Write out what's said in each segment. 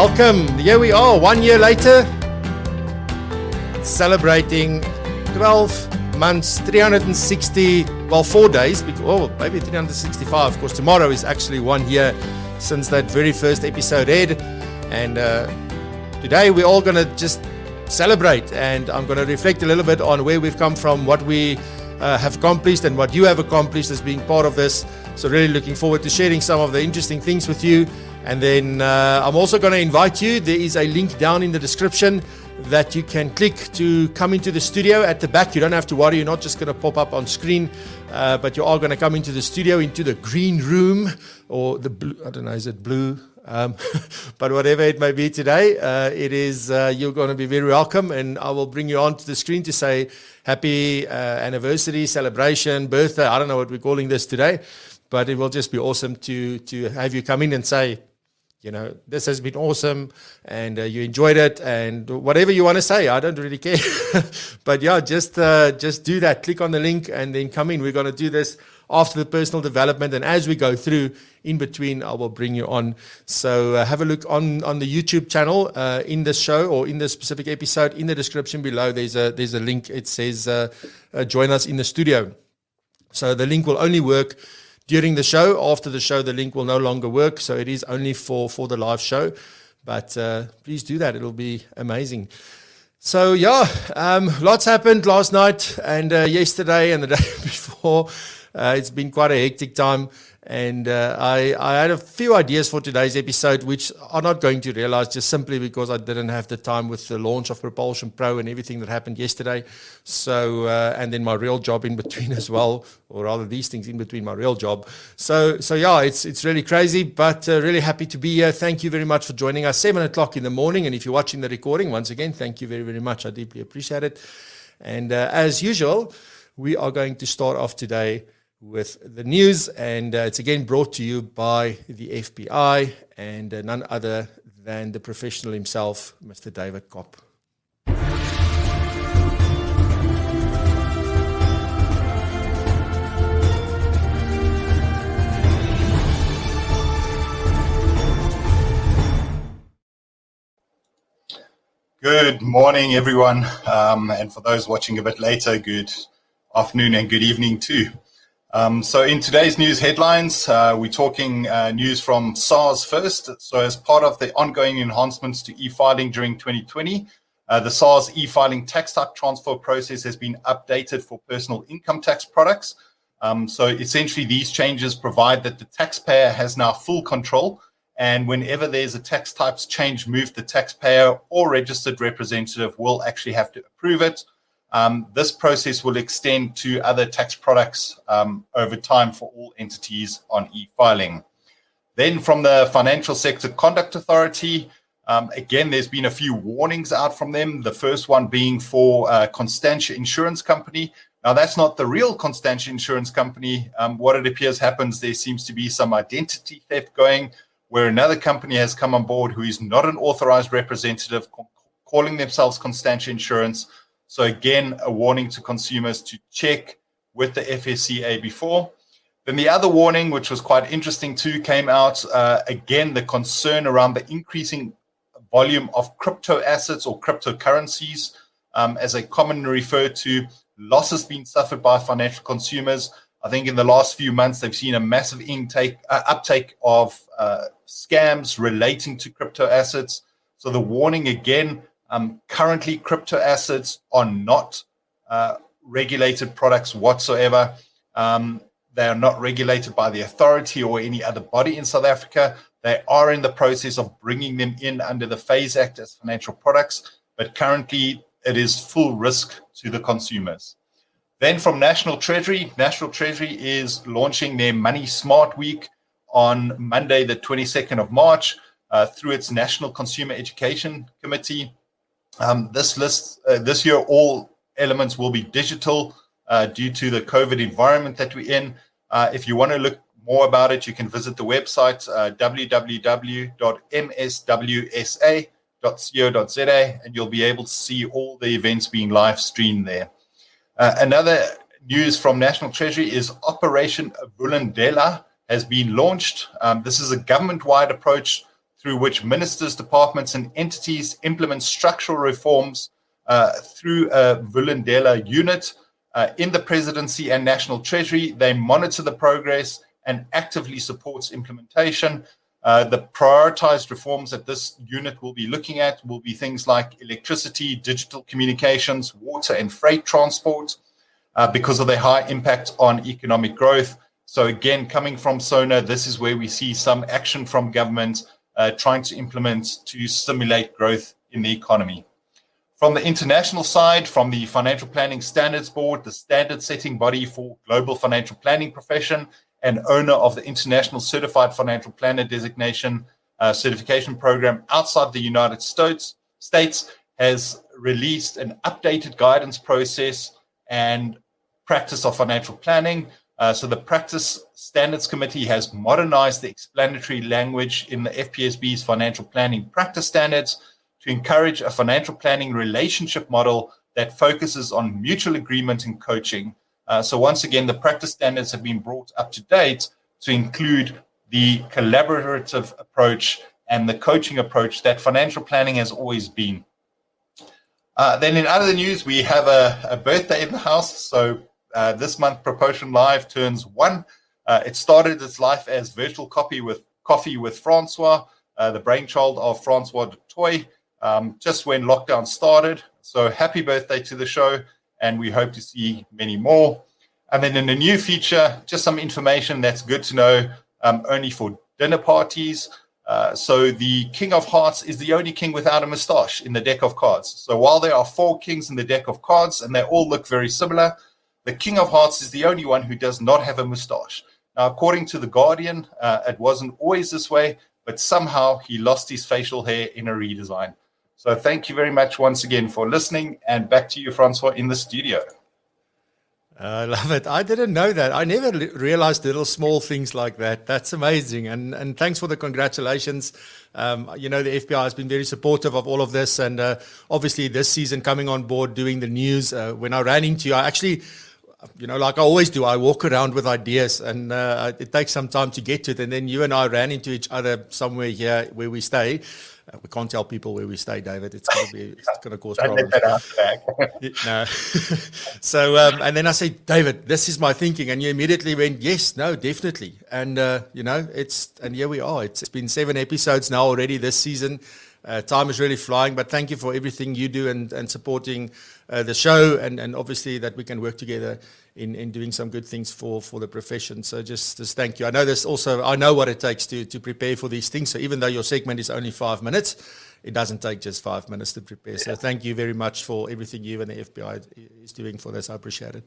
Welcome. Here we are, 1 year later, celebrating 12 months, 360, 4 days, maybe 365, because tomorrow is actually 1 year since that very first episode aired. And today we're all going to just celebrate, and I'm going to reflect a little bit on where we've come from, what we have accomplished and what you have accomplished as being part of this. So really looking forward to sharing some of the interesting things with you. And then I'm also going to invite you. There is a link down in the description that you can click to come into the studio at the back. You don't have to worry. You're not just going to pop up on screen, but you are going to come into the studio, into the green room, or the blue. I don't know, is it blue? But whatever it may be today, it is, you're going to be very welcome. And I will bring you onto the screen to say happy anniversary, celebration, birthday. I don't know what we're calling this today, but it will just be awesome to have you come in and say, you know, this has been awesome and you enjoyed it, and whatever you want to say, I don't really care. But yeah, just do that. Click on the link and then come in. We're going to do this after the personal development, and as we go through in between, I will bring you on. So have a look on the YouTube channel in this show or in this specific episode. In the description below, there's a link. It says join us in the studio. So the link will only work during the show. After the show, the link will no longer work. So it is only for the live show. But please do that. It'll be amazing. So yeah, lots happened last night and yesterday and the day before. It's been quite a hectic time. And I had a few ideas for today's episode, which are not going to realize just simply because I didn't have the time with the launch of Propulsion Pro and everything that happened yesterday. So, and then my real job in between as well, or rather these things in between my real job. So yeah, it's really crazy, but really happy to be here. Thank you very much for joining us, 7 o'clock in the morning. And if you're watching the recording, once again, thank you very, very much. I deeply appreciate it. And as usual, we are going to start off today with the news, and it's again brought to you by the FBI and none other than the professional himself, Mr. David Kopp. Good morning, everyone, and for those watching a bit later, good afternoon and good evening too. So in today's news headlines, we're talking news from SARS first. So as part of the ongoing enhancements to e-filing during 2020, the SARS e-filing tax type transfer process has been updated for personal income tax products. So essentially these changes provide that the taxpayer has now full control, and whenever there's a tax types change moved, the taxpayer or registered representative will actually have to approve it. This process will extend to other tax products over time for all entities on e-filing. Then from the Financial Sector Conduct Authority, again, there's been a few warnings out from them. The first one being for Constantia Insurance Company. Now, that's not the real Constantia Insurance Company. What it appears happens, there seems to be some identity theft going, where another company has come on board who is not an authorized representative, calling themselves Constantia Insurance. So again, a warning to consumers to check with the FSCA before. Then the other warning, which was quite interesting too, came out. Again, the concern around the increasing volume of crypto assets or cryptocurrencies, as they commonly referred to, losses being suffered by financial consumers. I think in the last few months, they've seen a massive uptake of scams relating to crypto assets. So the warning again, currently, crypto assets are not regulated products whatsoever. They are not regulated by the authority or any other body in South Africa. They are in the process of bringing them in under the FASE Act as financial products, but currently it is full risk to the consumers. Then from National Treasury is launching their Money Smart Week on Monday, the 22nd of March, through its National Consumer Education Committee. This year, all elements will be digital due to the COVID environment that we're in. If you want to look more about it, you can visit the website www.mswsa.co.za, and you'll be able to see all the events being live streamed there. Another news from National Treasury is Operation Vulindlela has been launched. This is a government-wide approach through which ministers, departments, and entities implement structural reforms through a Vulindlela unit in the presidency and national treasury. They monitor the progress and actively supports implementation. The prioritized reforms that this unit will be looking at will be things like electricity, digital communications, water and freight transport, because of their high impact on economic growth. So again, coming from SONA, this is where we see some action from government trying to implement to stimulate growth in the economy. From the international side, from the Financial Planning Standards Board, the standard setting body for global financial planning profession and owner of the International Certified Financial Planner designation certification program outside the United States, has released an updated guidance process and practice of financial planning. So the Practice Standards Committee has modernized the explanatory language in the FPSB's financial planning practice standards to encourage a financial planning relationship model that focuses on mutual agreement and coaching. So once again, the practice standards have been brought up to date to include the collaborative approach and the coaching approach that financial planning has always been. Then in other news, we have a birthday in the house. So this month, Proportion Live turns 1. It started its life as virtual coffee with Francois, the brainchild of Francois du Toit, just when lockdown started. So happy birthday to the show, and we hope to see many more. And then in the new feature, just some information that's good to know, only for dinner parties. So the King of Hearts is the only king without a moustache in the deck of cards. So while there are 4 kings in the deck of cards, and they all look very similar, the King of Hearts is the only one who does not have a moustache. Now, according to The Guardian, it wasn't always this way, but somehow he lost his facial hair in a redesign. So thank you very much once again for listening, and back to you, Francois, in the studio. I love it. I didn't know that. I never realized little small things like that. That's amazing. And thanks for the congratulations. The FBI has been very supportive of all of this. And obviously this season coming on board, doing the news, when I ran into you, I actually, like I always do, I walk around with ideas, and it takes some time to get to it. And then you and I ran into each other somewhere here where we stay. We can't tell people where we stay, David. It's going to cause problems. No. So, and then I said, David, this is my thinking. And you immediately went, yes, no, definitely. And, and here we are. It's been 7 episodes now already this season. Time is really flying, but thank you for everything you do and supporting the show, and obviously that we can work together in doing some good things for the profession. So just thank you. I know what it takes to prepare for these things. So even though your segment is only 5 minutes, it doesn't take just 5 minutes to prepare. So thank you very much for everything you and the FBI is doing for this. I appreciate it.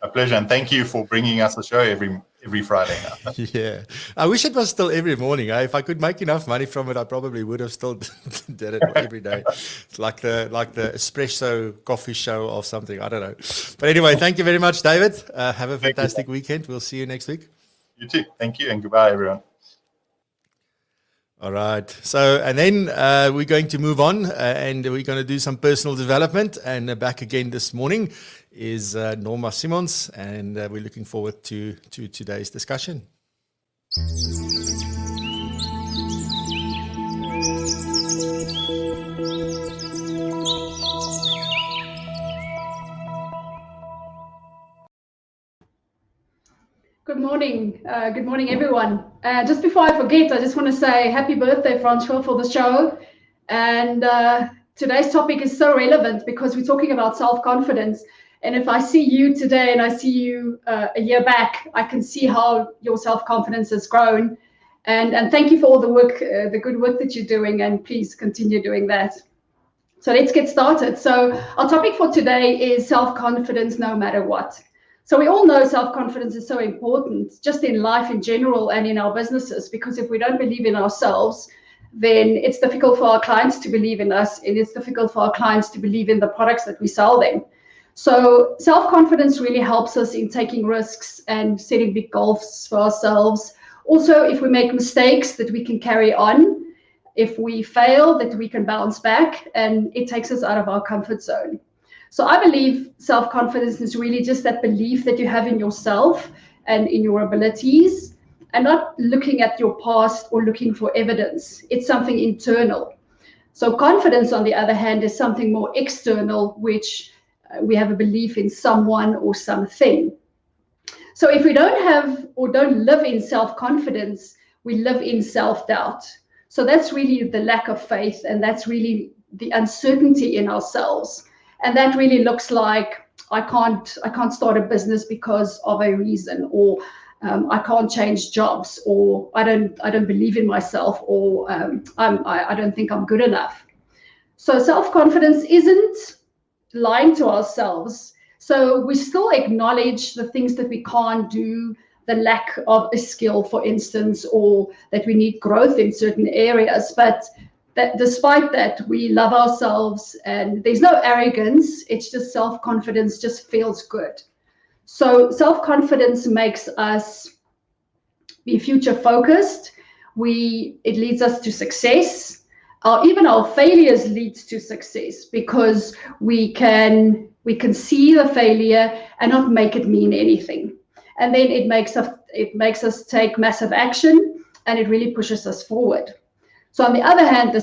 A pleasure, and thank you for bringing us a show every Friday now. Yeah, I wish it was still every morning. If I could make enough money from it, I probably would have still did it every day. It's like the espresso coffee show or something. I don't know. But anyway, thank you very much, David. Have a fantastic weekend. We'll see you next week. You too. Thank you, and goodbye, everyone. All right. So, and then we're going to move on and we're going to do some personal development. And back again this morning is Norma Simons, and we're looking forward to today's discussion. Good morning. Good morning, everyone. Just before I forget, I just want to say happy birthday, Francois, for the show. And today's topic is so relevant because we're talking about self-confidence. And if I see you today and I see you a year back, I can see how your self-confidence has grown. And thank you for all the work, the good work that you're doing, and please continue doing that. So let's get started. So our topic for today is self-confidence no matter what. So we all know self-confidence is so important just in life in general and in our businesses, because if we don't believe in ourselves, then it's difficult for our clients to believe in us, and it's difficult for our clients to believe in the products that we sell them. So self-confidence really helps us in taking risks and setting big goals for ourselves. Also, if we make mistakes, that we can carry on. If we fail, that we can bounce back, and it takes us out of our comfort zone. So I believe self-confidence is really just that belief that you have in yourself and in your abilities. and not looking at your past or looking for evidence. It's something internal. So confidence, on the other hand, is something more external, which we have a belief in someone or something. So if we don't have or don't live in self-confidence, we live in self-doubt. So that's really the lack of faith, and that's really the uncertainty in ourselves. And that really looks like I can't start a business because of a reason, or I can't change jobs, or I don't believe in myself, or I don't think I'm good enough. So self-confidence isn't lying to ourselves. So we still acknowledge the things that we can't do, the lack of a skill, for instance, or that we need growth in certain areas. But that despite that, we love ourselves, and there's no arrogance. It's just self-confidence just feels good. So self-confidence makes us be future focused. It leads us to success. Even our failures lead to success, because we can see the failure and not make it mean anything. And then it makes us take massive action, and it really pushes us forward. So on the other hand, the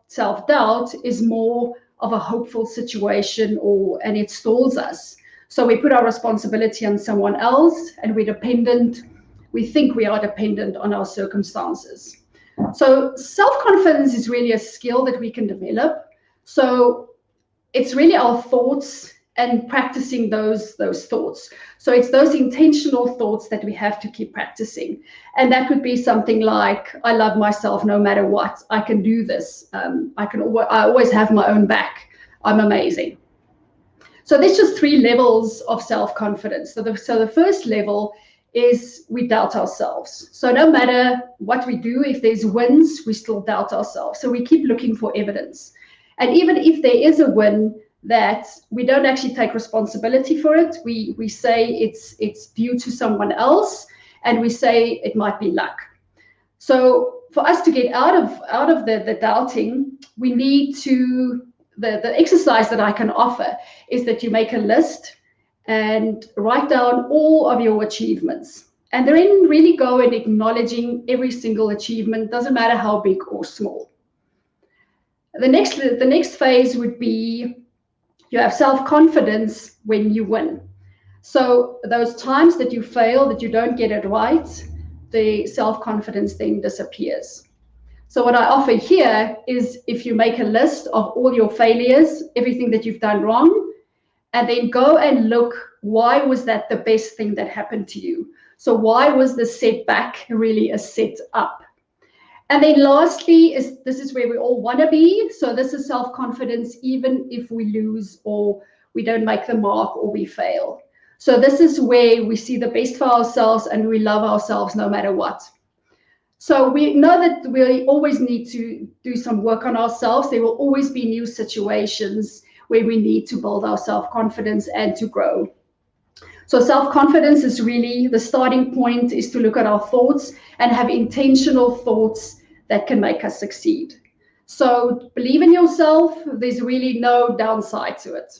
self-doubt is more of a hopeful situation, and it stalls us. So we put our responsibility on someone else, and we think we are dependent on our circumstances. So self-confidence is really a skill that we can develop. So it's really our thoughts and practicing those thoughts. So it's those intentional thoughts that we have to keep practicing. And that would be something like, I love myself no matter what. I can do this. I always have my own back. I'm amazing. So there's just 3 levels of self-confidence. So the first level is we doubt ourselves. So no matter what we do, if there's wins, we still doubt ourselves. So we keep looking for evidence. And even if there is a win, that we don't actually take responsibility for it. We say it's due to someone else, and we say it might be luck. So for us to get out of the doubting, we need to, the exercise that I can offer is that you make a list and write down all of your achievements. And then really go and acknowledging every single achievement, doesn't matter how big or small. The next phase would be, you have self-confidence when you win. So those times that you fail, that you don't get it right, the self-confidence then disappears. So what I offer here is, if you make a list of all your failures, everything that you've done wrong, and then go and look, why was that the best thing that happened to you? So why was the setback really a set up? And then lastly, this is where we all want to be. So this is self-confidence, even if we lose or we don't make the mark or we fail. So this is where we see the best for ourselves, and we love ourselves no matter what. So we know that we always need to do some work on ourselves. There will always be new situations where we need to build our self-confidence and to grow. So self-confidence is really the starting point, is to look at our thoughts and have intentional thoughts that can make us succeed. So believe in yourself. There's really no downside to it.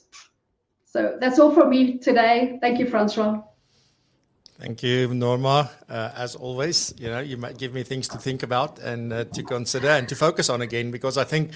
So that's all from me today. Thank you, Francois. Thank you, Norma. As always, you might give me things to think about and to consider and to focus on again, because I think,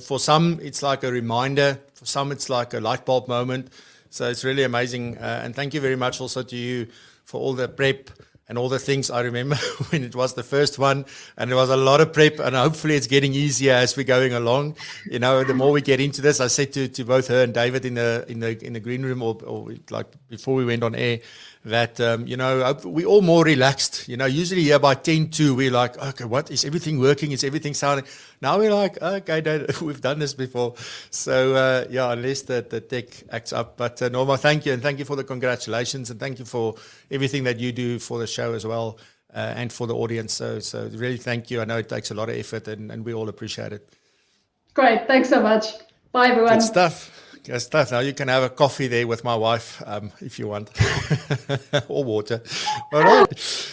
for some it's like a reminder, for some it's like a light bulb moment. So it's really amazing. And thank you very much also to you for all the prep and all the things. I remember when it was the first one, and there was a lot of prep, and hopefully it's getting easier as we're going along. The more we get into this, I said to both her and David in the green room, or like before we went on air, that we all more relaxed. Usually here by 10:02 we're like, okay, what is everything working? Is everything sounding? Now we're like, okay, we've done this before. So unless the tech acts up. But Norma, thank you, and thank you for the congratulations, and thank you for everything that you do for the show as well, and for the audience. So really thank you. I know it takes a lot of effort, and we all appreciate it. Great, thanks so much. Bye, everyone. Good stuff. Now you can have a coffee there with my wife if you want, or water. All right.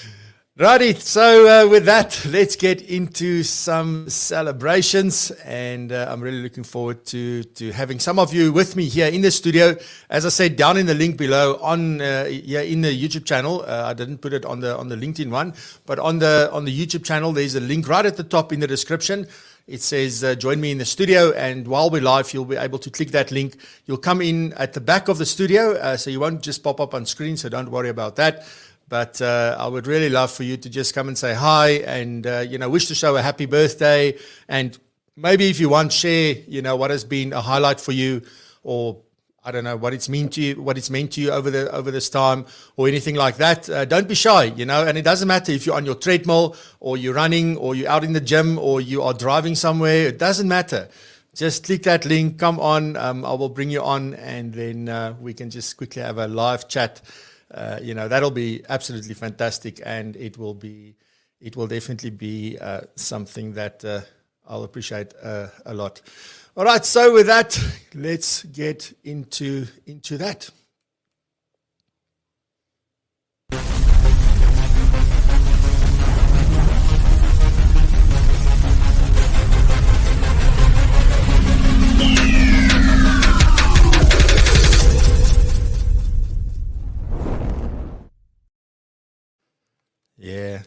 Righty, so with that, let's get into some celebrations, and I'm really looking forward to having some of you with me here in the studio. As I said, down in the link below on in the YouTube channel. I didn't put it on the LinkedIn one, but on the YouTube channel, there's a link right at the top in the description. It says join me in the studio, and while we're live, you'll be able to click that link. You'll come in at the back of the studio, so you won't just pop up on screen, so don't worry about that. But I would really love for you to just come and say hi and, wish the show a happy birthday. And maybe if you want, share, what has been a highlight for you, or I don't know, what it's meant to you over this time or anything like that. Don't be shy, and it doesn't matter if you're on your treadmill or you're running or you're out in the gym or you are driving somewhere. It doesn't matter. Just click that link, come on. I will bring you on, and then we can just quickly have a live chat. That'll be absolutely fantastic, and it will definitely be something that I'll appreciate a lot. All right, so with that, let's get into that. Yeah.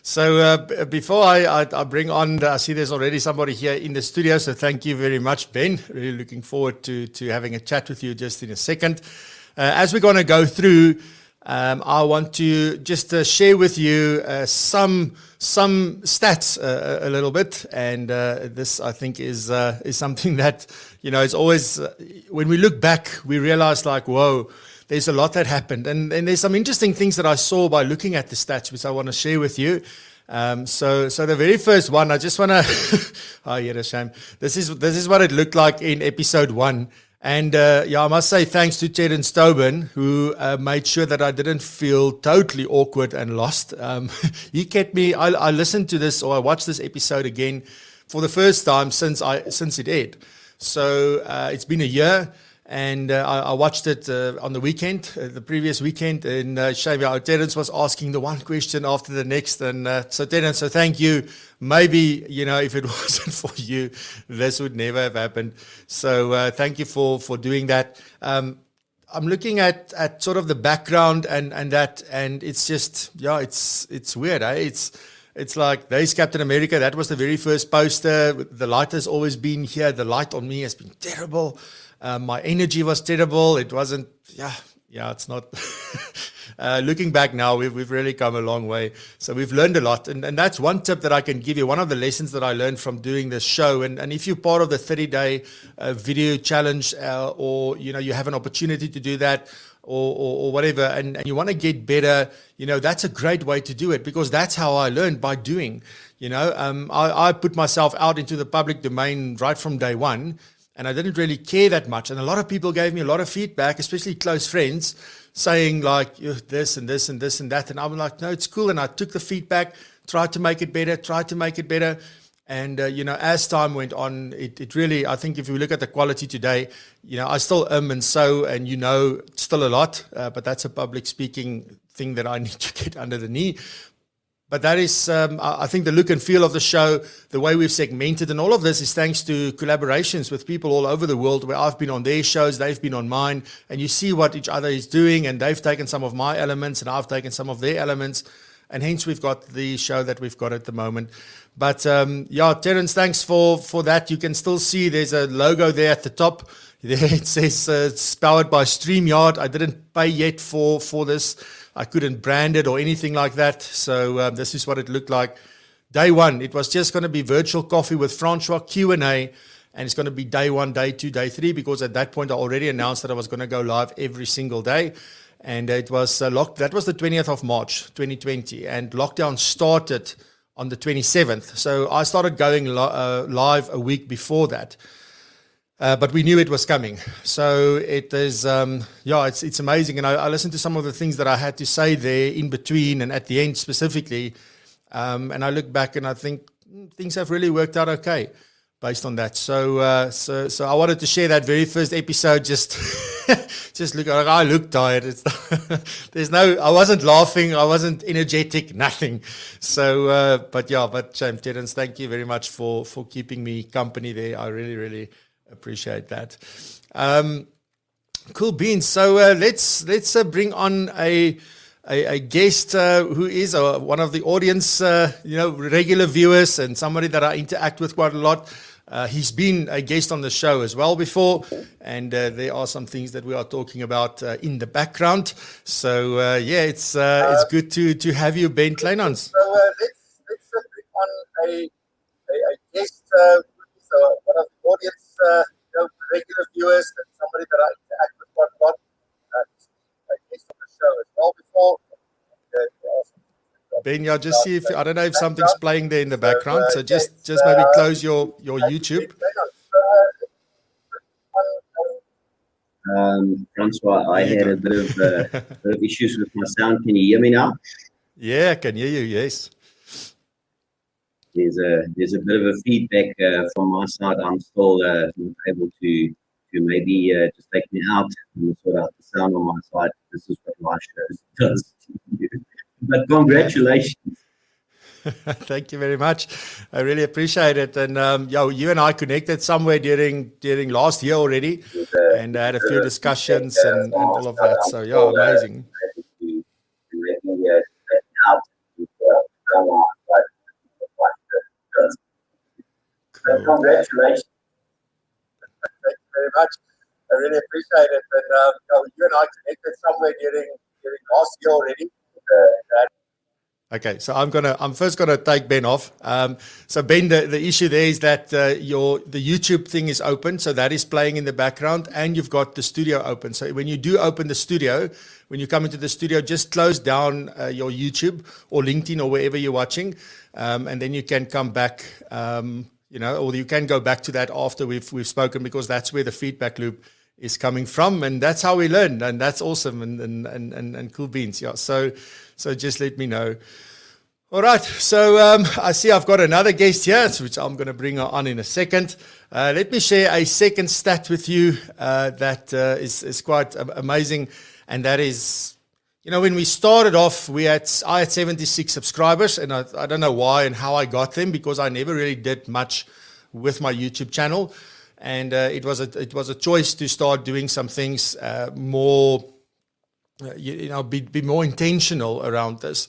So before I bring on, I see there's already somebody here in the studio. So thank you very much, Ben. Really looking forward to having a chat with you just in a second. As we're going to go through, I want to just share with you some stats a little bit, and this I think is something that is always when we look back, we realize like, whoa. There's a lot that happened, and there's some interesting things that I saw by looking at the stats, which I want to share with you. So the very first one, I just want to, oh yeah, a shame. This is what it looked like in episode 1, and I must say thanks to Terence Tobin, who made sure that I didn't feel totally awkward and lost. He kept me. I listened to this, or I watched this episode again for the first time since it aired. So it's been a year. And I watched it on the weekend, the previous weekend, and Terence was asking the one question after the next. And so Terence, so thank you. Maybe, if it wasn't for you, this would never have happened. So thank you for doing that. I'm looking at sort of the background and that, and it's just, it's weird, eh? It's like, there's Captain America. That was the very first poster. The light has always been here. The light on me has been terrible. My energy was terrible. It wasn't, it's not. Looking back now, we've really come a long way. So we've learned a lot. And that's one tip that I can give you. One of the lessons that I learned from doing this show. And if you're part of the 30-day video challenge or, you have an opportunity to do that or whatever, and you want to get better, that's a great way to do it, because that's how I learned, by doing. I put myself out into the public domain right from day one. And I didn't really care that much. And a lot of people gave me a lot of feedback, especially close friends, saying like this and this and this and that. And I'm like, no, it's cool. And I took the feedback, tried to make it better. And, as time went on, it really, I think if you look at the quality today, I still and so, and still a lot. But that's a public speaking thing that I need to get under the knee. But that is, I think, the look and feel of the show, the way we've segmented, and all of this is thanks to collaborations with people all over the world, where I've been on their shows, they've been on mine, and you see what each other is doing, and they've taken some of my elements, and I've taken some of their elements, and hence we've got the show that we've got at the moment. But Terence, thanks for that. You can still see there's a logo there at the top. There it says it's powered by StreamYard. I didn't pay yet for this. I couldn't brand it or anything like that. So this is what it looked like. Day 1, it was just going to be virtual coffee with Francois, Q&A, and it's going to be day 1, day 2, day 3, because at that point I already announced that I was going to go live every single day. And it was locked. That was the 20th of March, 2020, and lockdown started on the 27th. So I started going live a week before that. But we knew it was coming. So it is, it's amazing. And I listened to some of the things that I had to say there in between and at the end specifically. And I look back and I think things have really worked out okay. based on that. So I wanted to share that very first episode. Just look, I look tired. It's I wasn't laughing, I wasn't energetic, nothing. So, but James Terrence, thank you very much for keeping me company there. I really, really appreciate that. Cool beans. So let's bring on a guest who is one of the audience, regular viewers and somebody that I interact with quite a lot. He's been a guest on the show as well before, and there are some things that we are talking about in the background. So it's good to have you, Ben Kleinhans. So let's bring on a guest who is one of the audience, regular viewers and somebody that I interact with quite a lot. He's been a guest on the show as well before. Ben, I'll just see if I don't know if something's playing there in the background. So just maybe close your YouTube. Francois, I had a bit of issues with my sound. Can you hear me now? Yeah, I can hear you. Yes. There's a bit of a feedback from my side. I'm still not able to maybe just take me out and sort out the sound on my side. This is what my show does to you. But congratulations. Thank you very much. I really appreciate it. And you and I connected somewhere during last year already, and I had a few discussions and all of that. So amazing. Cool. Congratulations. Thank you very much. I really appreciate it. And you and I connected somewhere during last year already. Okay, so I'm first gonna take Ben off. So Ben, the issue there is that the YouTube thing is open, so that is playing in the background, and you've got the studio open. So when you do open the studio, when you come into the studio, just close down your YouTube or LinkedIn or wherever you're watching, and then you can come back. Or you can go back to that after we've spoken, because that's where the feedback loop is coming from, and that's how we learn, and that's awesome and cool beans. Yeah. So just let me know. All right. So I see I've got another guest here, which I'm going to bring her on in a second. Let me share a second stat with you that is quite amazing, and that is, when we started off, I had 76 subscribers, and I don't know why and how I got them, because I never really did much with my YouTube channel, and it was a choice to start doing some things more, be more intentional around this.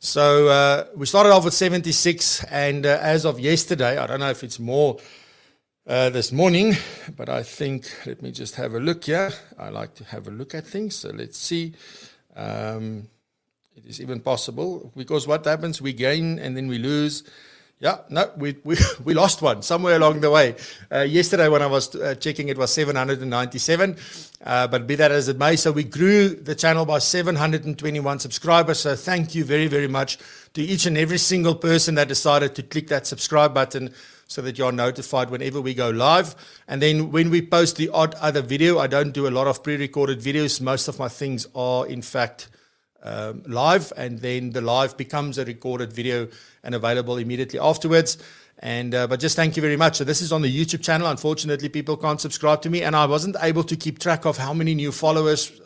So we started off with 76, and as of yesterday, I don't know if it's more this morning, but I think, let me just have a look here. I like to have a look at things, so let's see. It is even possible, because what happens, we gain and then we lose. Yeah, no, we lost one somewhere along the way. Yesterday when I was checking, it was 797, but be that as it may, so we grew the channel by 721 subscribers. So thank you very, very much to each and every single person that decided to click that subscribe button, so that you're notified whenever we go live. And then when we post the odd other video, I don't do a lot of pre-recorded videos. Most of my things are, in fact, live, and then the live becomes a recorded video and available immediately afterwards. And but just thank you very much. So this is on the YouTube channel. Unfortunately, people can't subscribe to me, and I wasn't able to keep track of how many new followers,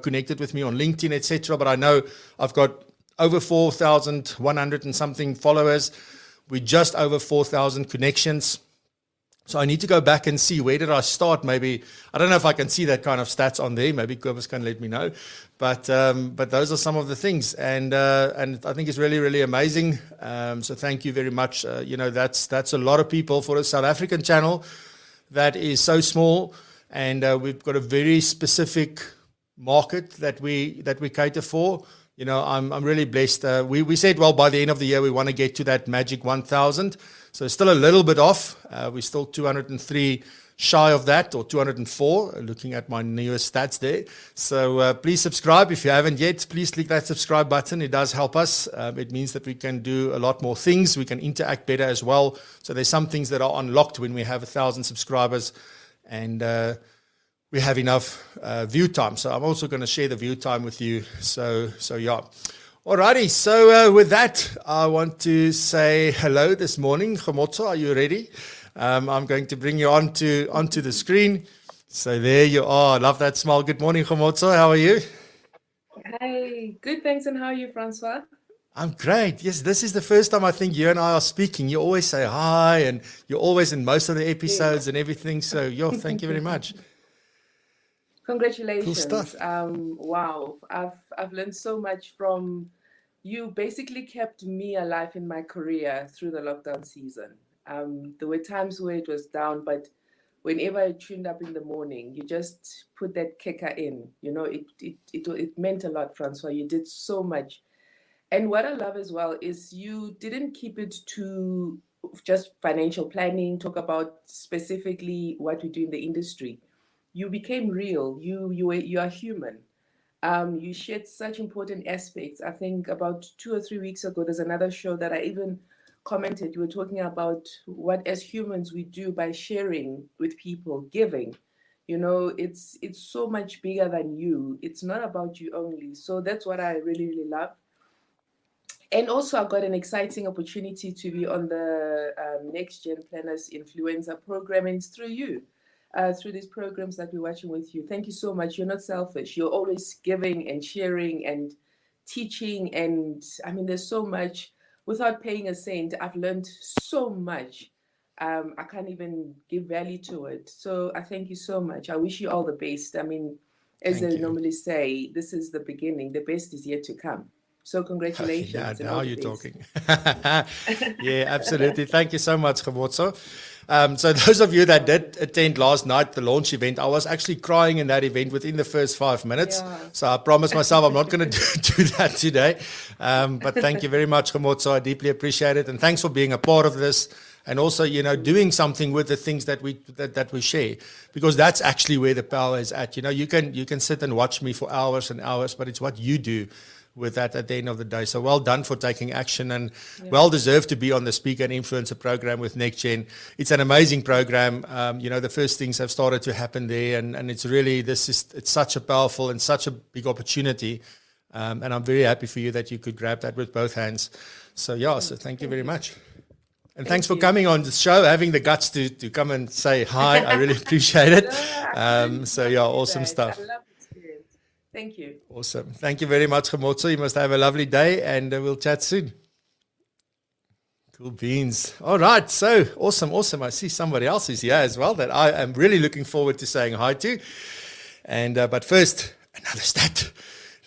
connected with me on LinkedIn, etc. But I know I've got over 4,100 and something followers. We're just over 4,000 connections. So I need to go back and see, where did I start? Maybe, I don't know if I can see that kind of stats on there. Maybe Kobus can let me know. But those are some of the things. And I think it's really, really amazing. So thank you very much. That's a lot of people for a South African channel that is so small. And we've got a very specific market that we cater for. I'm really blessed. We said, well, by the end of the year, we want to get to that magic 1,000. So still a little bit off. We're still 203 shy of that, or 204, looking at my newest stats there. So please subscribe if you haven't yet. Please click that subscribe button. It does help us. It means that we can do a lot more things. We can interact better as well. So there's some things that are unlocked when we have 1,000 subscribers, and we have enough view time. So I'm also going to share the view time with you. So yeah. Alrighty. So with that, I want to say hello this morning. Khomotso, are you ready? I'm going to bring you onto the screen. So there you are. Love that smile. Good morning, Khomotso. How are you? Hi, good, thanks. And how are you, Francois? I'm great. Yes, this is the first time I think you and I are speaking. You always say hi, and you're always in most of the episodes and everything. So, thank you very much. Congratulations. Cool stuff. Wow, I've learned so much from you. Basically kept me alive in my career through the lockdown season. There were times where it was down, but whenever I tuned up in the morning, you just put that kicker in. You know, it meant a lot, Francois. You did so much. And what I love as well is you didn't keep it to just financial planning, talk about specifically what we do in the industry. You became real. You are human. You shared such important aspects. I think about 2 or 3 weeks ago, there's another show that I even commented. You were talking about what as humans we do by sharing with people, giving. You know, it's so much bigger than you. It's not about you only. So that's what I really, really love. And also, I got an exciting opportunity to be on the Next Gen Planners Influencer program, and it's through you, through these programs that we're watching with you. Thank you so much. You're not selfish. You're always giving and sharing and teaching. And I mean, there's so much. Without paying a cent, I've learned so much. I can't even give value to it. So I thank you so much. I wish you all the best. I mean, as Thank they you. normally say, this is the beginning. The best is yet to come. So congratulations. Yeah, and now all you're the best. talking. Yeah, absolutely. Thank you so much, Khomotso. So those of you that did attend last night, the launch event, I was actually crying in that event within the first 5 minutes. Yeah. So I promised myself I'm not going to do that today. But thank you very much, Khomotso. I deeply appreciate it. And thanks for being a part of this. And also, doing something with the things that we share, because that's actually where the power is at. You can sit and watch me for hours and hours, but it's what you do with that at the end of the day. So well done for taking action, and well deserved to be on the Speaker and Influencer program with NextGen. It's an amazing program. The first things have started to happen there, and it's really, it's such a powerful and such a big opportunity. And I'm very happy for you that you could grab that with both hands. So thank you very much. And thanks for coming on the show, having the guts to come and say hi. I really appreciate it. Awesome stuff. I love the experience. Thank you. Awesome. Thank you very much, Khomotso. You must have a lovely day, and we'll chat soon. Cool beans. All right. So awesome. I see somebody else is here as well that I am really looking forward to saying hi to. And but first, another stat.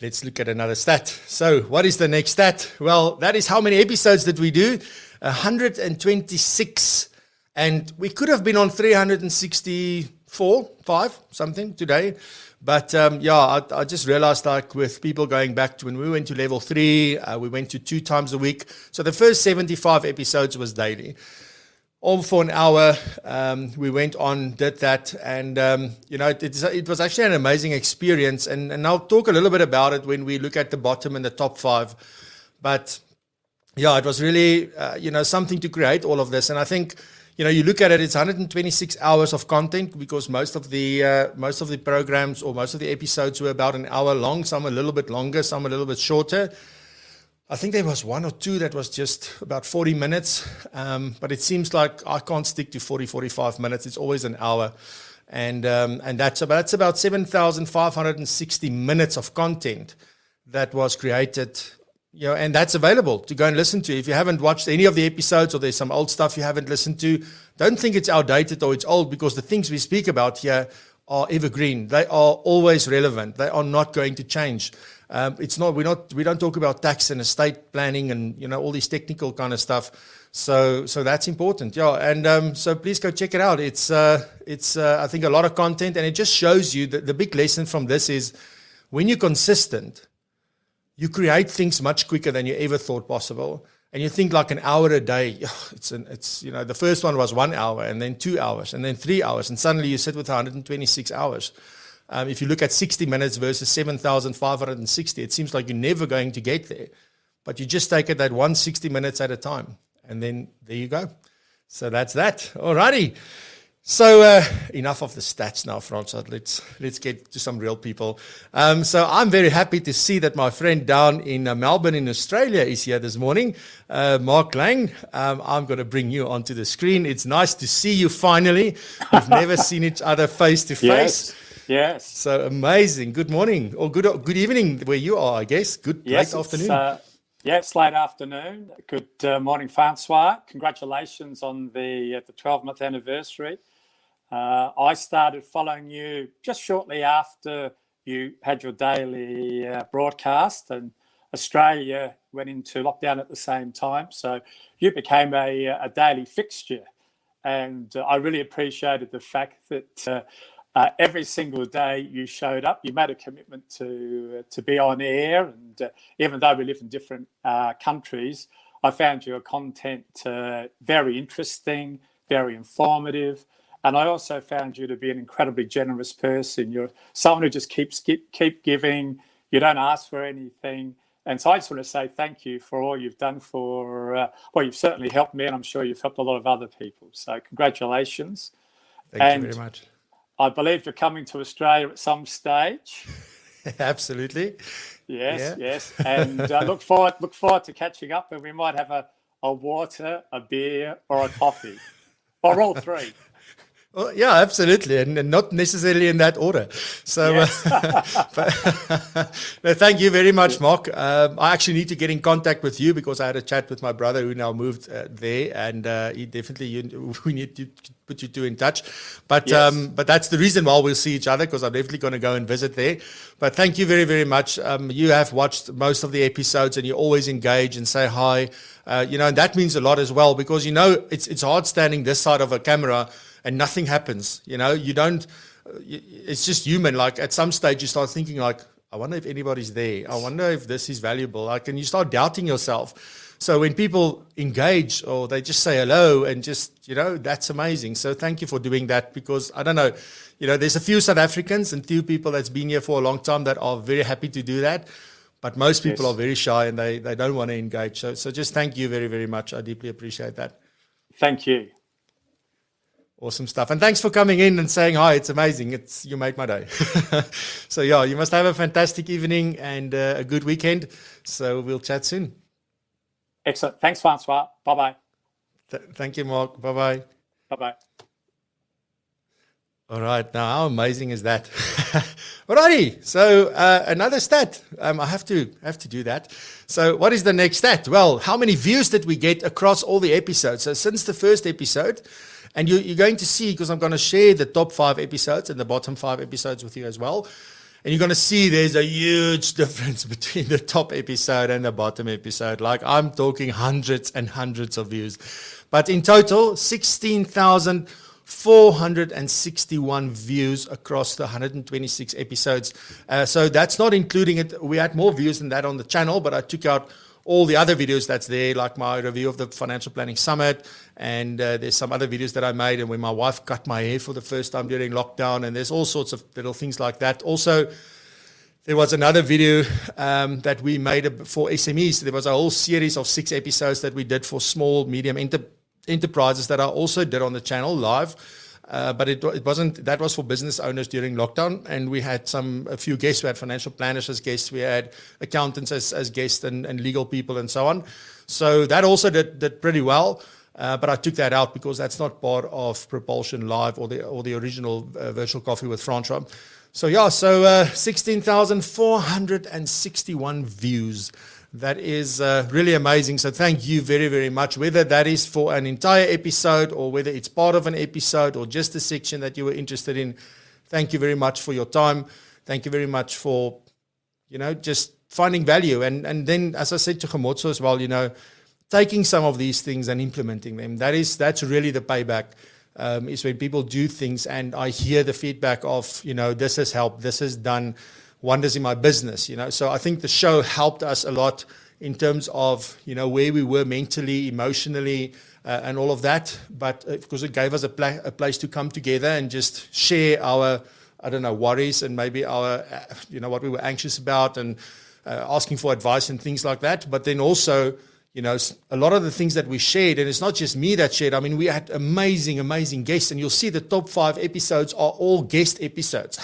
Let's look at another stat. So what is the next stat? Well, that is how many episodes did we do? 126. And we could have been on 364, 5, something today. But I just realized, like, with people going back to when we went to level 3, we went to 2 times a week. So the first 75 episodes was daily. All for an hour. We went on, did that. And, it was actually an amazing experience. And I'll talk a little bit about it when we look at the bottom and the top 5. But it was really, something to create all of this. And I think, you look at it, it's 126 hours of content, because most of the programs or most of the episodes were about an hour long, some a little bit longer, some a little bit shorter. I think there was 1 or 2 that was just about 40 minutes. But it seems like I can't stick to 40, 45 minutes. It's always an hour. And that's about 7,560 minutes of content that was created. And that's available to go and listen to. If you haven't watched any of the episodes, or there's some old stuff you haven't listened to, don't think it's outdated or it's old, because the things we speak about here are evergreen. They are always relevant. They are not going to change. We don't talk about tax and estate planning and all this technical kind of stuff. So that's important. And so please go check it out. It's I think a lot of content, and it just shows you that the big lesson from this is, when you're consistent, you create things much quicker than you ever thought possible. And you think like an hour a day, the first one was 1 hour, and then 2 hours, and then 3 hours. And suddenly you sit with 126 hours. If you look at 60 minutes versus 7,560, it seems like you're never going to get there. But you just take it at 160 minutes at a time. And then there you go. So that's that. Alrighty. So enough of the stats now, Francois. Let's get to some real people. So I'm very happy to see that my friend down in Melbourne in Australia is here this morning, Mark Lang. I'm going to bring you onto the screen. It's nice to see you finally. We've never seen each other face to face. Yes. So amazing. Good morning or good evening where you are, I guess. Late afternoon. It's late afternoon. Good morning, Francois. Congratulations on the 12-month anniversary. I started following you just shortly after you had your daily broadcast, and Australia went into lockdown at the same time. So you became a daily fixture, and I really appreciated the fact that every single day you showed up. You made a commitment to be on air, and even though we live in different countries, I found your content very interesting, very informative. And I also found you to be an incredibly generous person. You're someone who just keep giving. You don't ask for anything. And so I just want to say thank you for all you've done for, you've certainly helped me, and I'm sure you've helped a lot of other people. So congratulations. Thank you very much. I believe you're coming to Australia at some stage. Absolutely. Yes. And look forward to catching up, and we might have a water, a beer, or a coffee, or all three. Well, yeah, absolutely, and not necessarily in that order. So, Yes. No, thank you very much, Mark. I actually need to get in contact with you because I had a chat with my brother who now moved there, and we need to put you two in touch. But Yes. but that's the reason why we'll see each other, because I'm definitely going to go and visit there. But thank you very, very much. You have watched most of the episodes, and you always engage and say hi. And that means a lot as well, because it's hard standing this side of a camera and nothing happens. You don't. It's just human. Like at some stage, you start thinking like, I wonder if anybody's there. I wonder if this is valuable. Like, and you start doubting yourself. So when people engage or they just say hello and just, that's amazing. So thank you for doing that, because I don't know, there's a few South Africans and few people that's been here for a long time that are very happy to do that. But most people are very shy and they don't want to engage. So just thank you very, very much. I deeply appreciate that. Thank you. Awesome stuff. And thanks for coming in and saying hi. It's amazing. You made my day. So yeah, you must have a fantastic evening and a good weekend. So we'll chat soon. Excellent. Thanks, Francois. Bye-bye. Thank you, Mark. Bye-bye. Bye-bye. All right. Now, how amazing is that? Alrighty. So another stat. I have to do that. So what is the next stat? Well, how many views did we get across all the episodes? So since the first episode, and you're going to see, because I'm going to share the top 5 episodes and the bottom 5 episodes with you as well. And you're going to see there's a huge difference between the top episode and the bottom episode. Like I'm talking hundreds and hundreds of views. But in total, 16,461 views across the 126 episodes. So that's not including it. We had more views than that on the channel, but I took out all the other videos that's there, like my review of the Financial Planning Summit, and there's some other videos that I made, and when my wife cut my hair for the first time during lockdown, and there's all sorts of little things like that. Also, there was another video that we made for SMEs. There was a whole series of 6 episodes that we did for small, medium enterprises that I also did on the channel live. But it wasn't, that was for business owners during lockdown. And we had a few guests. We had financial planners as guests. We had accountants as guests and legal people and so on. So that also did pretty well. But I took that out because that's not part of Propulsion Live or the original Virtual Coffee with Francois. So yeah, 16,461 views. That is really amazing. So thank you very, very much. Whether that is for an entire episode or whether it's part of an episode or just a section that you were interested in, thank you very much for your time. Thank you very much for, just finding value. And then, as I said to Gemotso as well, taking some of these things and implementing them. That's really the payback, is when people do things and I hear the feedback of, this has helped, this has done wonders in my business, So I think the show helped us a lot in terms of, where we were mentally, emotionally, and all of that. But because it gave us a place to come together and just share our, worries and maybe our, what we were anxious about and asking for advice and things like that. But then also, a lot of the things that we shared, and it's not just me that shared. I mean, we had amazing guests, and you'll see the top 5 episodes are all guest episodes.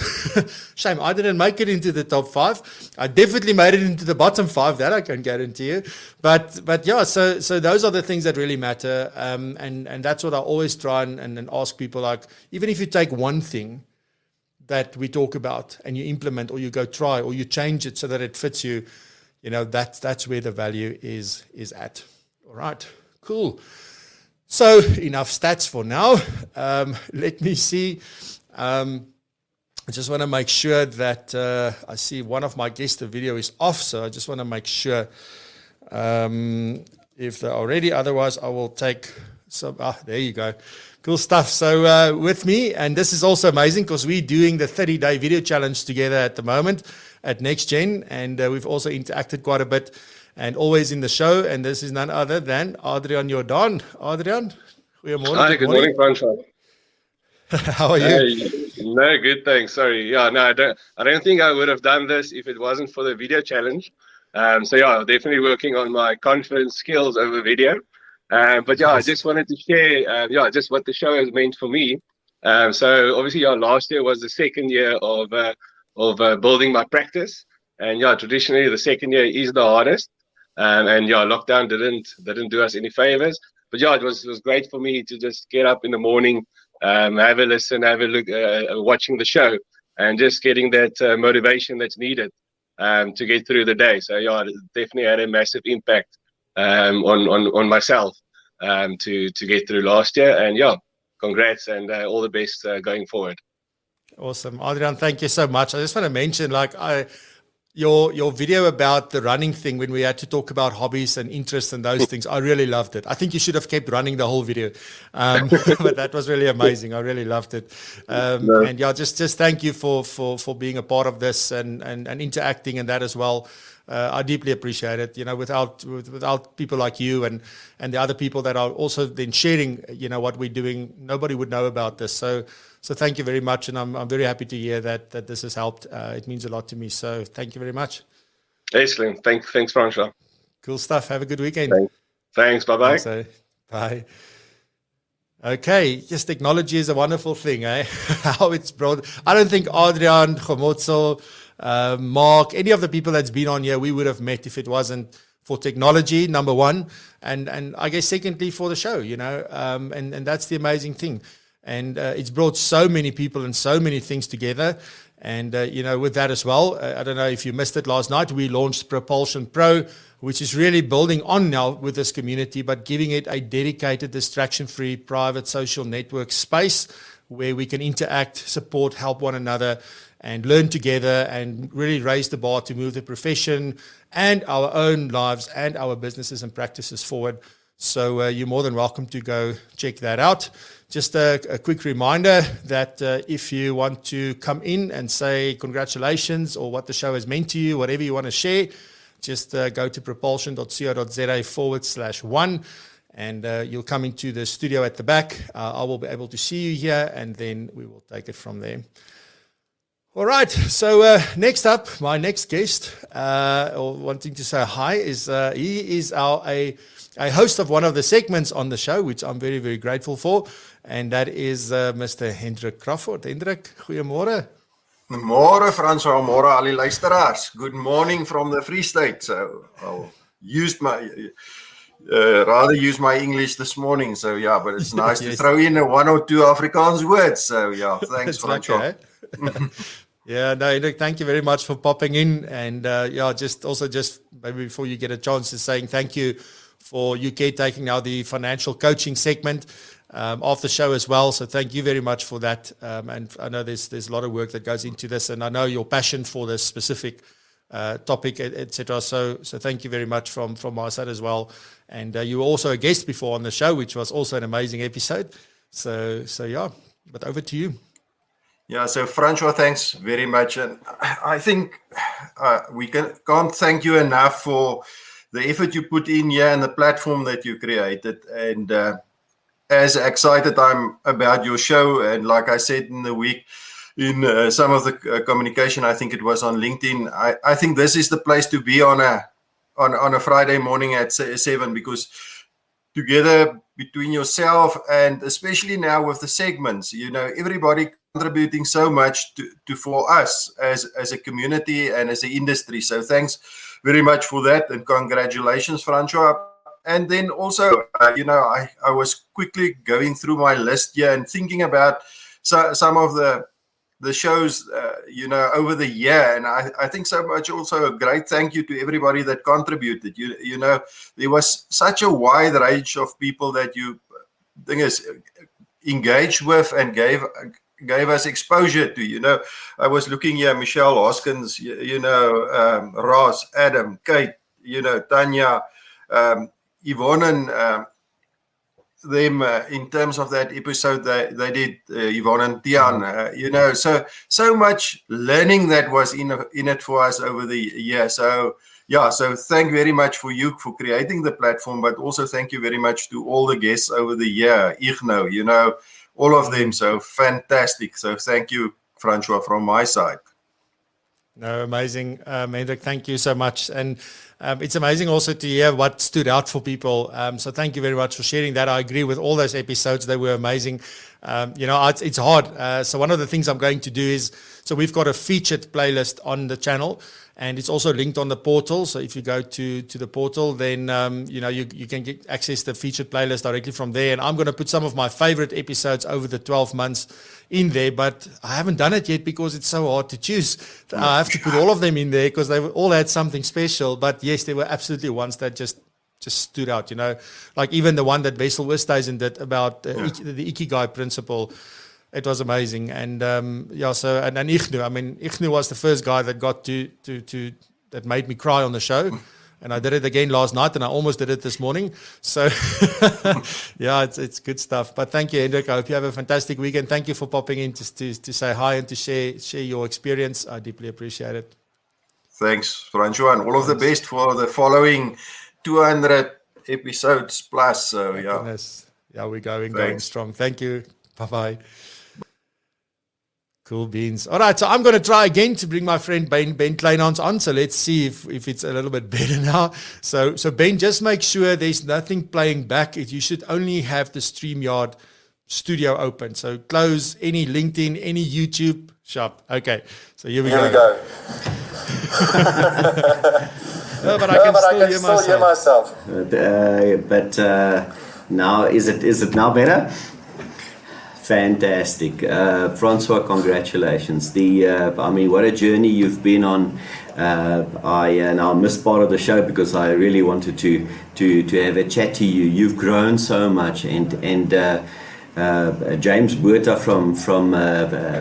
Shame I didn't make it into the top 5. I definitely made it into the bottom 5, that I can guarantee you. But yeah, so those are the things that really matter, and that's what I always try and ask people, like, even if you take one thing that we talk about and you implement, or you go try, or you change it so that it fits you, that's where the value is at. All right, cool. So enough stats for now. Let me see. I just want to make sure that I see one of my guests, the video is off, so I just want to make sure if they're already. Otherwise, I will take some. There you go. Cool stuff. So with me, and this is also amazing because we're doing the 30-day video challenge together at the moment at NextGen, and we've also interacted quite a bit, and always in the show. And this is none other than Adrian Jordan. Adrian, goeiemorgen. Hi, good morning, Francois. How are you? No, good, thanks. Sorry. Yeah, no, I don't think I would have done this if it wasn't for the video challenge. So yeah, definitely working on my confidence skills over video. But yeah, I just wanted to share, just what the show has meant for me. So obviously, last year was the second year of building my practice, and traditionally the second year is the hardest. And lockdown didn't do us any favors. But it was great for me to just get up in the morning, have a listen, have a look, watching the show, and just getting that motivation that's needed to get through the day. So it definitely had a massive impact on myself to get through last year. And congrats and all the best going forward. Awesome. Adrian, thank you so much. I just want to mention, your video about the running thing, when we had to talk about hobbies and interests and those things, I really loved it. I think you should have kept running the whole video. But that was really amazing. I really loved it. And just thank you for being a part of this and interacting in that as well. I deeply appreciate it. Without people like you and the other people that are also then sharing, what we're doing, nobody would know about this. So thank you very much, and I'm very happy to hear that this has helped. It means a lot to me. So thank you very much. Excellent. Thanks, Francois. Cool stuff. Have a good weekend. Thanks. Bye-bye. So, bye. Okay. Yes, technology is a wonderful thing, eh? How it's brought. I don't think Adrian, Khomotso, Mark, any of the people that's been on here, we would have met if it wasn't for technology, number one, and I guess secondly for the show, and that's the amazing thing. And it's brought so many people and so many things together. And, with that as well, I don't know if you missed it last night, we launched Propulsion Pro, which is really building on now with this community, but giving it a dedicated, distraction-free, private social network space where we can interact, support, help one another, and learn together and really raise the bar to move the profession and our own lives and our businesses and practices forward. So you're more than welcome to go check that out. Just a quick reminder that if you want to come in and say congratulations or what the show has meant to you, whatever you want to share, just go to propulsion.co.za/1 and you'll come into the studio at the back. I will be able to see you here and then we will take it from there. All right, so next up, my next guest, or wanting to say hi, is he is a host of one of the segments on the show, which I'm very, very grateful for, and that is Mr. Hendrik Crawford. Hendrik, goeiemôre. Môre Francois, môre al die luisteraars. Good morning from the Free State. So I'll rather use my English this morning. So but it's nice to throw in one or two Afrikaans words. So thanks Francois. Hendrik, thank you very much for popping in, and just maybe before you get a chance, to saying thank you for you taking now the financial coaching segment of the show as well. So thank you very much for that. And I know there's a lot of work that goes into this, and I know your passion for this specific topic, etc. So thank you very much from my side as well. And you were also a guest before on the show, which was also an amazing episode. So but over to you. So Francois, thanks very much. And I think we can't thank you enough for the effort you put in here and the platform that you created. And as excited I'm about your show, and like I said in the week, in some of the communication, I think it was on LinkedIn, I think this is the place to be on on a Friday morning at 7, because together between yourself and especially now with the segments, everybody contributing so much to for us as a community and as an industry. So thanks very much for that, and congratulations, Francois. And then also, I was quickly going through my list here and thinking about some of the shows, over the year. And I think so much also a great thank you to everybody that contributed. There was such a wide range of people that engaged with and gave us exposure to. I was looking here, Michelle Hoskins, Ross, Adam, Kate, Tanya, Yvonne, and them in terms of that episode they did, Yvonne and Tian, so much learning that was in it for us over the year. So thank you very much for creating the platform, but also thank you very much to all the guests over the year, Igno, all of them. So fantastic. So thank you, Francois, from my side. No, amazing, Hendrik. Thank you so much. And it's amazing also to hear what stood out for people. So thank you very much for sharing that. I agree with all those episodes. They were amazing. It's hard. So one of the things I'm going to do is, so we've got a featured playlist on the channel, and it's also linked on the portal. So if you go to the portal, then you can access the featured playlist directly from there. And I'm going to put some of my favorite episodes over the 12 months in there, but I haven't done it yet because it's so hard to choose. I have to put all of them in there because they all had something special. But yes, there were absolutely ones that just stood out, like even the one that Wessel Westhuizen did about the Ikigai principle. It was amazing. And and Ignu, Ignu was the first guy that got to that made me cry on the show. And I did it again last night, and I almost did it this morning. So, it's good stuff. But thank you, Hendrik. I hope you have a fantastic weekend. Thank you for popping in to say hi and to share your experience. I deeply appreciate it. Thanks, Francois, and all of the best for the following 200 episodes plus. So, Goodness. We're going strong. Thank you. Bye-bye. Cool beans. All right, so I'm going to try again to bring my friend Ben Kleinhans on. So let's see if it's a little bit better now. So Ben, just make sure there's nothing playing back. You should only have the StreamYard studio open. So close any LinkedIn, any YouTube shop. Okay, so here we go. But I can still hear myself. Now, is it now better? Fantastic. Francois, congratulations. What a journey you've been on. I now missed part of the show because I really wanted to have a chat to you. You've grown so much, and James Buerta from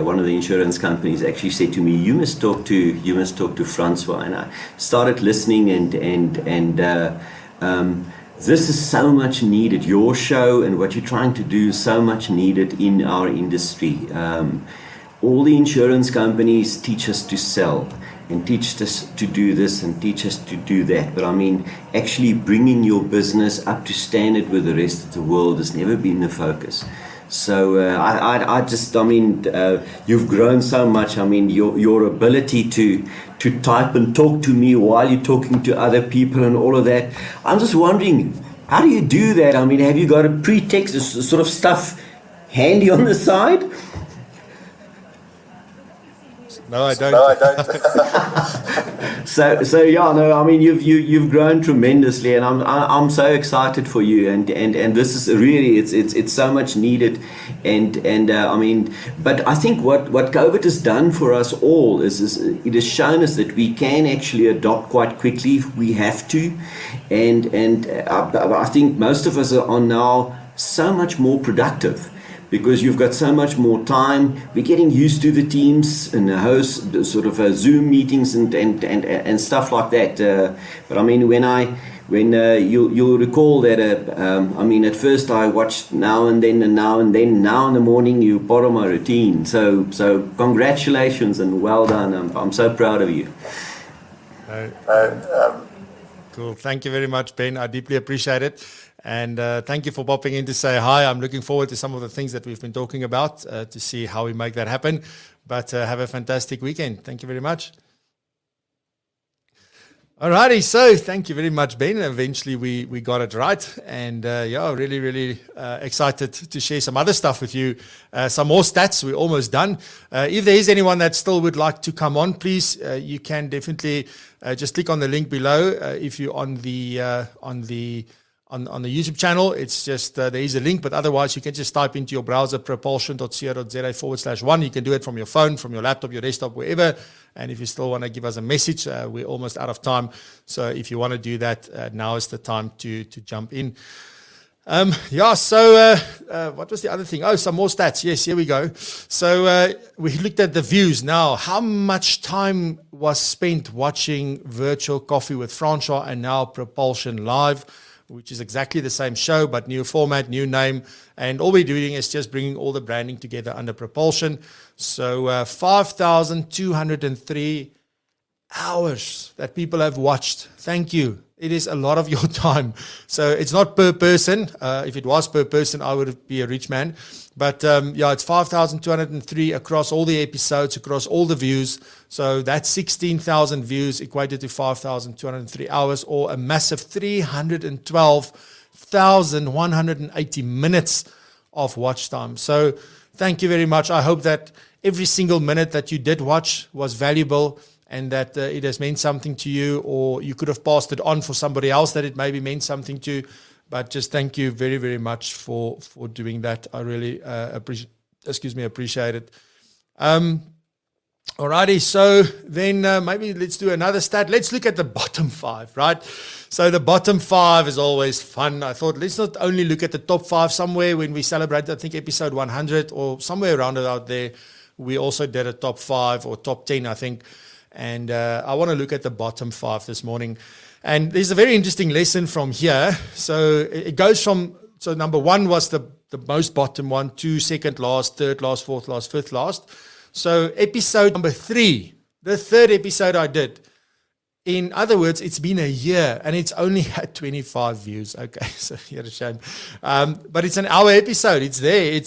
one of the insurance companies actually said to me, you must talk to Francois. And I started listening, and this is so much needed. Your show and what you're trying to do is so much needed in our industry. All the insurance companies teach us to sell and teach us to do this and teach us to do that. But actually bringing your business up to standard with the rest of the world has never been the focus. So you've grown so much. Your ability to type and talk to me while you're talking to other people and all of that. I'm just wondering, how do you do that? Have you got a pretext, sort of stuff handy on the side? No, I don't. You've grown tremendously, and I'm so excited for you, and this is really it's so much needed, but I think what COVID has done for us all is it has shown us that we can actually adopt quite quickly if we have to, and I think most of us are now so much more productive. Because you've got so much more time, we're getting used to the teams and the host sort of Zoom meetings and stuff like that. When you'll recall that at first I watched now and then, now in the morning you're part of my routine. So congratulations and well done. I'm so proud of you. Cool. Thank you very much, Ben. I deeply appreciate it. And thank you for popping in to say hi. I'm looking forward to some of the things that we've been talking about to see how we make that happen. But have a fantastic weekend. Thank you very much. Alrighty, so thank you very much, Ben. Eventually we got it right. And really excited to share some other stuff with you. Some more stats, we're almost done. If there is anyone that still would like to come on, please, you can definitely just click on the link below. If you're on the YouTube channel, it's just there is a link, but otherwise you can just type into your browser propulsion.co.za/1. You can do it from your phone, from your laptop, your desktop, wherever. And if you still want to give us a message, we're almost out of time. So if you want to do that, now is the time to jump in. What was the other thing? Oh, some more stats. Yes, here we go. So we looked at the views. Now, how much time was spent watching Virtual Coffee with Francois and now Propulsion Live, which is exactly the same show, but new format, new name. And all we're doing is just bringing all the branding together under Propulsion. So 5,203 hours that people have watched. Thank you. It is a lot of your time. So it's not per person. If it was per person, I would be a rich man. But it's 5,203 across all the episodes, across all the views. So that's 16,000 views equated to 5,203 hours, or a massive 312,180 minutes of watch time. So thank you very much. I hope that every single minute that you did watch was valuable, and that it has meant something to you, or you could have passed it on for somebody else that it maybe meant something to. But just thank you very, very much for doing that. I really appreciate it. Alrighty, so then maybe let's do another stat. Let's look at the bottom 5, right? So the bottom 5 is always fun. I thought let's not only look at the top 5. Somewhere when we celebrate, I think episode 100 or somewhere around it out there, we also did a top 5 or top 10, I think. And I want to look at the bottom 5 this morning. And there's a very interesting lesson from here. So it goes from, so number 1 was the most bottom one, 2 second last, third last, fourth last, fifth last. So episode number 3, the third episode I did. In other words, it's been a year and it's only had 25 views. Okay, so you're a shame. But it's an hour episode. It's there.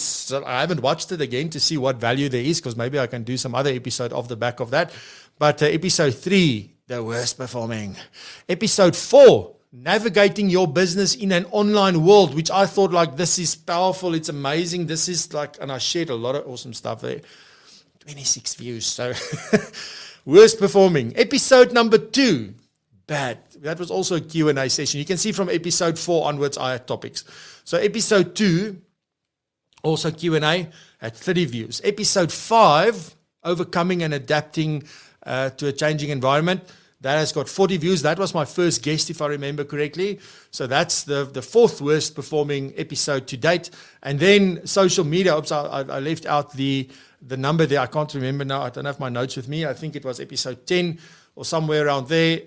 I haven't watched it again to see what value there is, because maybe I can do some other episode off the back of that. But episode 3, the worst performing. Episode 4, navigating your business in an online world, which I thought, like, this is powerful. It's amazing. This is like, and I shared a lot of awesome stuff there. 26 views. So worst performing. Episode number 2, bad. That was also a Q&A session. You can see from episode 4 onwards, I had topics. So episode 2, also Q&A, had 30 views. Episode 5, overcoming and adapting to a changing environment, that has got 40 views. That was my first guest, if I remember correctly. So that's the 4th worst performing episode to date. And then social media. Oops, I left out the number there. I can't remember now. I don't have my notes with me. I think it was episode 10 or somewhere around there.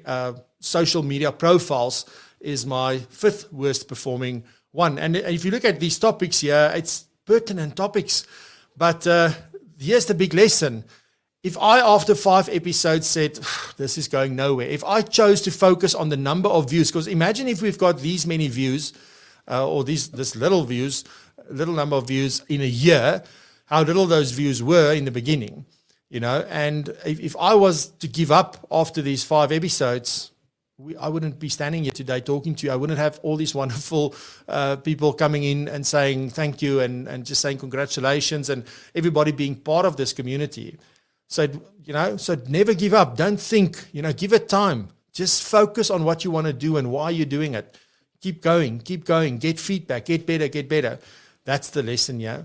Social media profiles is my 5th worst performing one. And if you look at these topics here, it's pertinent topics. But here's the big lesson. If I, after 5 episodes, said, this is going nowhere, if I chose to focus on the number of views, because imagine if we've got these many views, or this little number of views in a year, how little those views were in the beginning, and if I was to give up after these 5 episodes, I wouldn't be standing here today talking to you. I wouldn't have all these wonderful people coming in and saying thank you and just saying congratulations, and everybody being part of this community. So, so never give up. Don't think, give it time. Just focus on what you want to do and why you're doing it. Keep going, get feedback, get better. That's the lesson, yeah.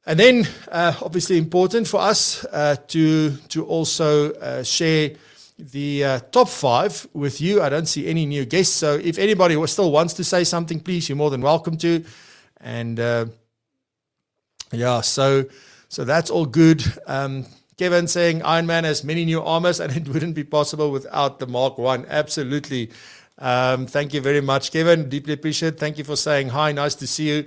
And then, obviously important for us to also share the top 5 with you. I don't see any new guests. So if anybody still wants to say something, please, you're more than welcome to. And so that's all good. Kevin saying Ironman has many new armors and it wouldn't be possible without the Mark 1. Absolutely. Thank you very much, Kevin. Deeply appreciate it. Thank you for saying hi. Nice to see you.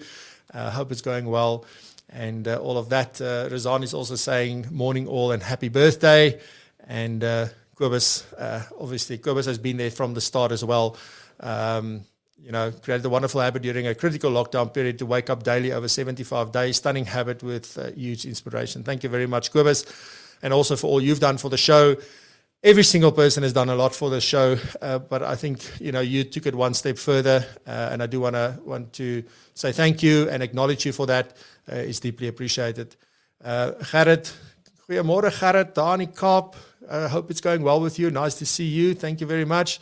Hope it's going well. And all of that. Razan is also saying morning all and happy birthday. And Kobus, obviously, Kobus has been there from the start as well. Created a wonderful habit during a critical lockdown period to wake up daily over 75 days. Stunning habit with huge inspiration. Thank you very much, Kobus. And also for all you've done for the show. every single person has done a lot for the show, but I think you took it one step further, and I do want to say thank you and acknowledge you for that. It's deeply appreciated. Gerrit, goeiemôre Gerrit, daar in die Kaap. I hope it's going well with you. Nice to see you. Thank you very much.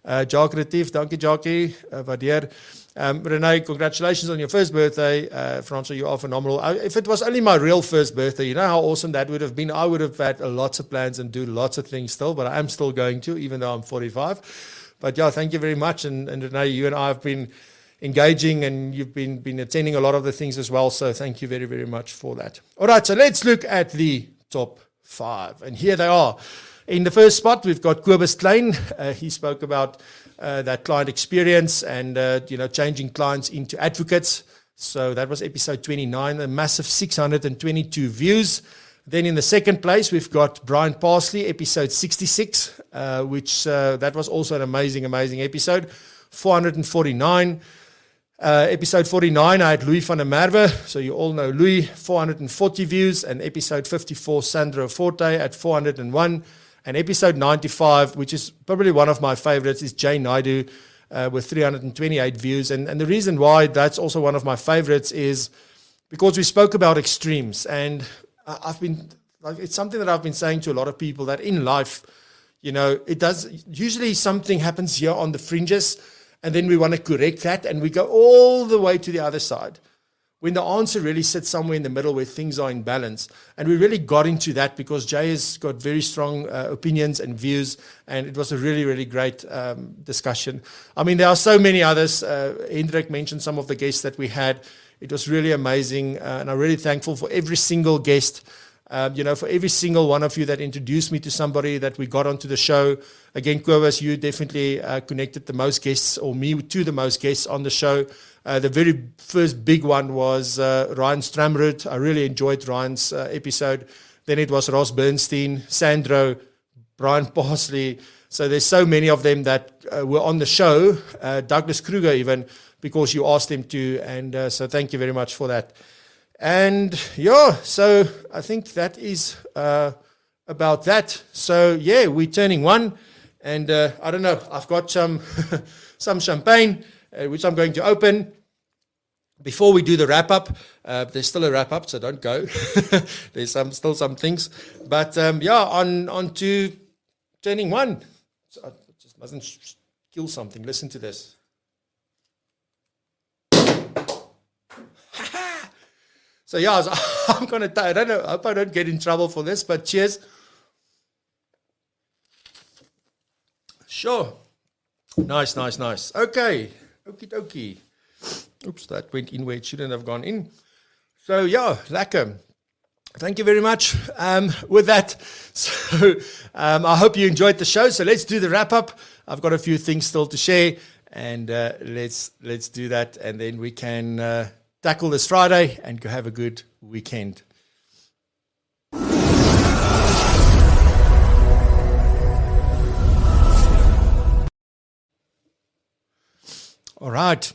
Jacques Retief, dankie Jackie, waardeer. Renee, congratulations on your first birthday. Francois, you are phenomenal. If it was only my real first birthday, you know how awesome that would have been. I would have had lots of plans and do lots of things still, but I am still going to, even though I'm 45. But yeah, thank you very much. And Renee, you and I have been engaging, and you've been attending a lot of the things as well. So thank you very, very much for that. All right, so let's look at the top 5. And here they are. In the first spot, we've got Kobus Klein. He spoke about that client experience and changing clients into advocates. So that was episode 29, a massive 622 views. Then in the second place, we've got Brian Parsley, episode 66, which that was also an amazing episode, 449. Episode 49, I had Louis van der Merwe. So you all know Louis, 440 views. And episode 54, Sandro Forte at 401. And episode 95, which is probably one of my favorites, is Jay Naidu with 328 views. And the reason why that's also one of my favorites is because we spoke about extremes. And it's something that I've been saying to a lot of people, that in life, usually something happens here on the fringes, and then we want to correct that, and we go all the way to the other side, when the answer really sits somewhere in the middle where things are in balance. And we really got into that because Jay has got very strong opinions and views, and it was a really, really great discussion. I mean, there are so many others. Hendrik mentioned some of the guests that we had. It was really amazing, and I'm really thankful for every single guest, for every single one of you that introduced me to somebody that we got onto the show. Again, Kobus, you definitely connected the most guests, or me to the most guests on the show. The very first big one was Ryan Stramrud. I really enjoyed Ryan's episode. Then it was Ross Bernstein, Sandro, Brian Parsley. So there's so many of them that were on the show, Douglas Kruger even, because you asked him to. And so thank you very much for that. And yeah, so I think that is about that. So yeah, we're turning 1. And I don't know, I've got some champagne, which I'm going to open before we do the wrap-up. There's still a wrap-up, so don't go. There's still some things. But on to turning 1. So I just mustn't kill something. Listen to this. So yeah, I'm going to, I don't know, I hope I don't get in trouble for this, but cheers. Sure. Nice. Okay. Okie dokie. Oops, that went in where it shouldn't have gone in. So yeah, lekker. Thank you very much with that. So I hope you enjoyed the show. So let's do the wrap up. I've got a few things still to share, and let's do that, and then we can tackle this Friday and go have a good weekend. All right.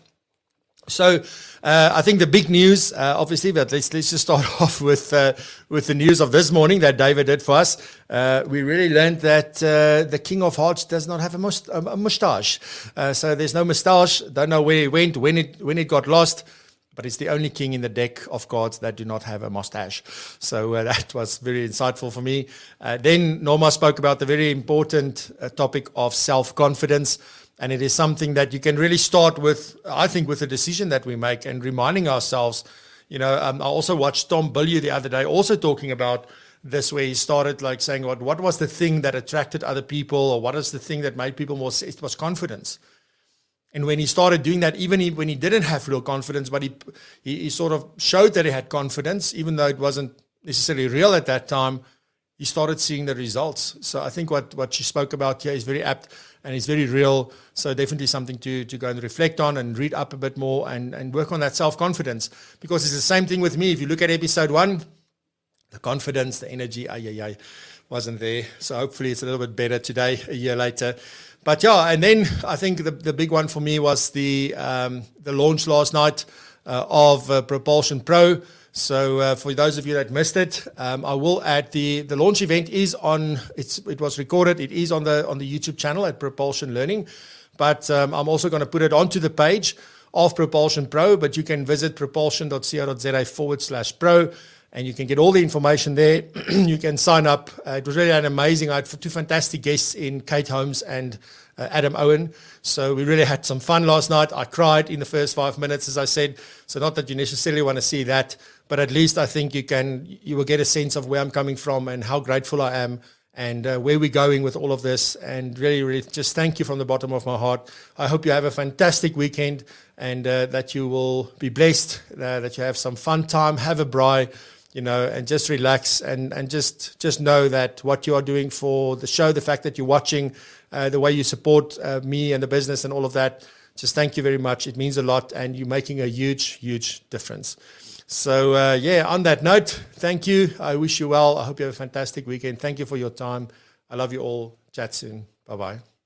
So I think the big news, obviously, but let's just start off with the news of this morning that David did for us. We really learned that the King of Hearts does not have a mustache. So there's no mustache. Don't know where it went, when it got lost. But it's the only king in the deck of cards that do not have a mustache. So that was very insightful for me. Then Norma spoke about the very important topic of self-confidence. And it is something that you can really start with, I think, with the decision that we make and reminding ourselves. I also watched Tom Bilyeu the other day also talking about this, where he started like saying, what was the thing that attracted other people, or what is the thing that made people more, it was confidence. And when he started doing that, even when he didn't have real confidence, but he sort of showed that he had confidence, even though it wasn't necessarily real at that time, he started seeing the results. So I think what she spoke about here is very apt and it's very real. So definitely something to go and reflect on and read up a bit more and work on that self-confidence. Because it's the same thing with me. If you look at episode 1, the confidence, the energy, wasn't there. So hopefully it's a little bit better today, a year later. But yeah, and then I think the big one for me was the launch last night of Propulsion Pro. So for those of you that missed it, I will add the launch event is on. It was recorded. It is on the YouTube channel at Propulsion Learning, but I'm also going to put it onto the page of Propulsion Pro. But you can visit propulsion.co.za/pro. And you can get all the information there. You can sign up. It was really an amazing. I had two fantastic guests in Kate Holmes and Adam Owen. So we really had some fun last night. I cried in the first 5 minutes, as I said. So not that you necessarily want to see that, but at least I think you will get a sense of where I'm coming from and how grateful I am and where we're going with all of this. And really, really just thank you from the bottom of my heart. I hope you have a fantastic weekend and that you will be blessed, that you have some fun time, have a braai, and just relax and just know that what you are doing for the show, the fact that you're watching, the way you support me and the business and all of that, just thank you very much. It means a lot and you're making a huge, huge difference. So, on that note, thank you. I wish you well. I hope you have a fantastic weekend. Thank you for your time. I love you all. Chat soon. Bye-bye.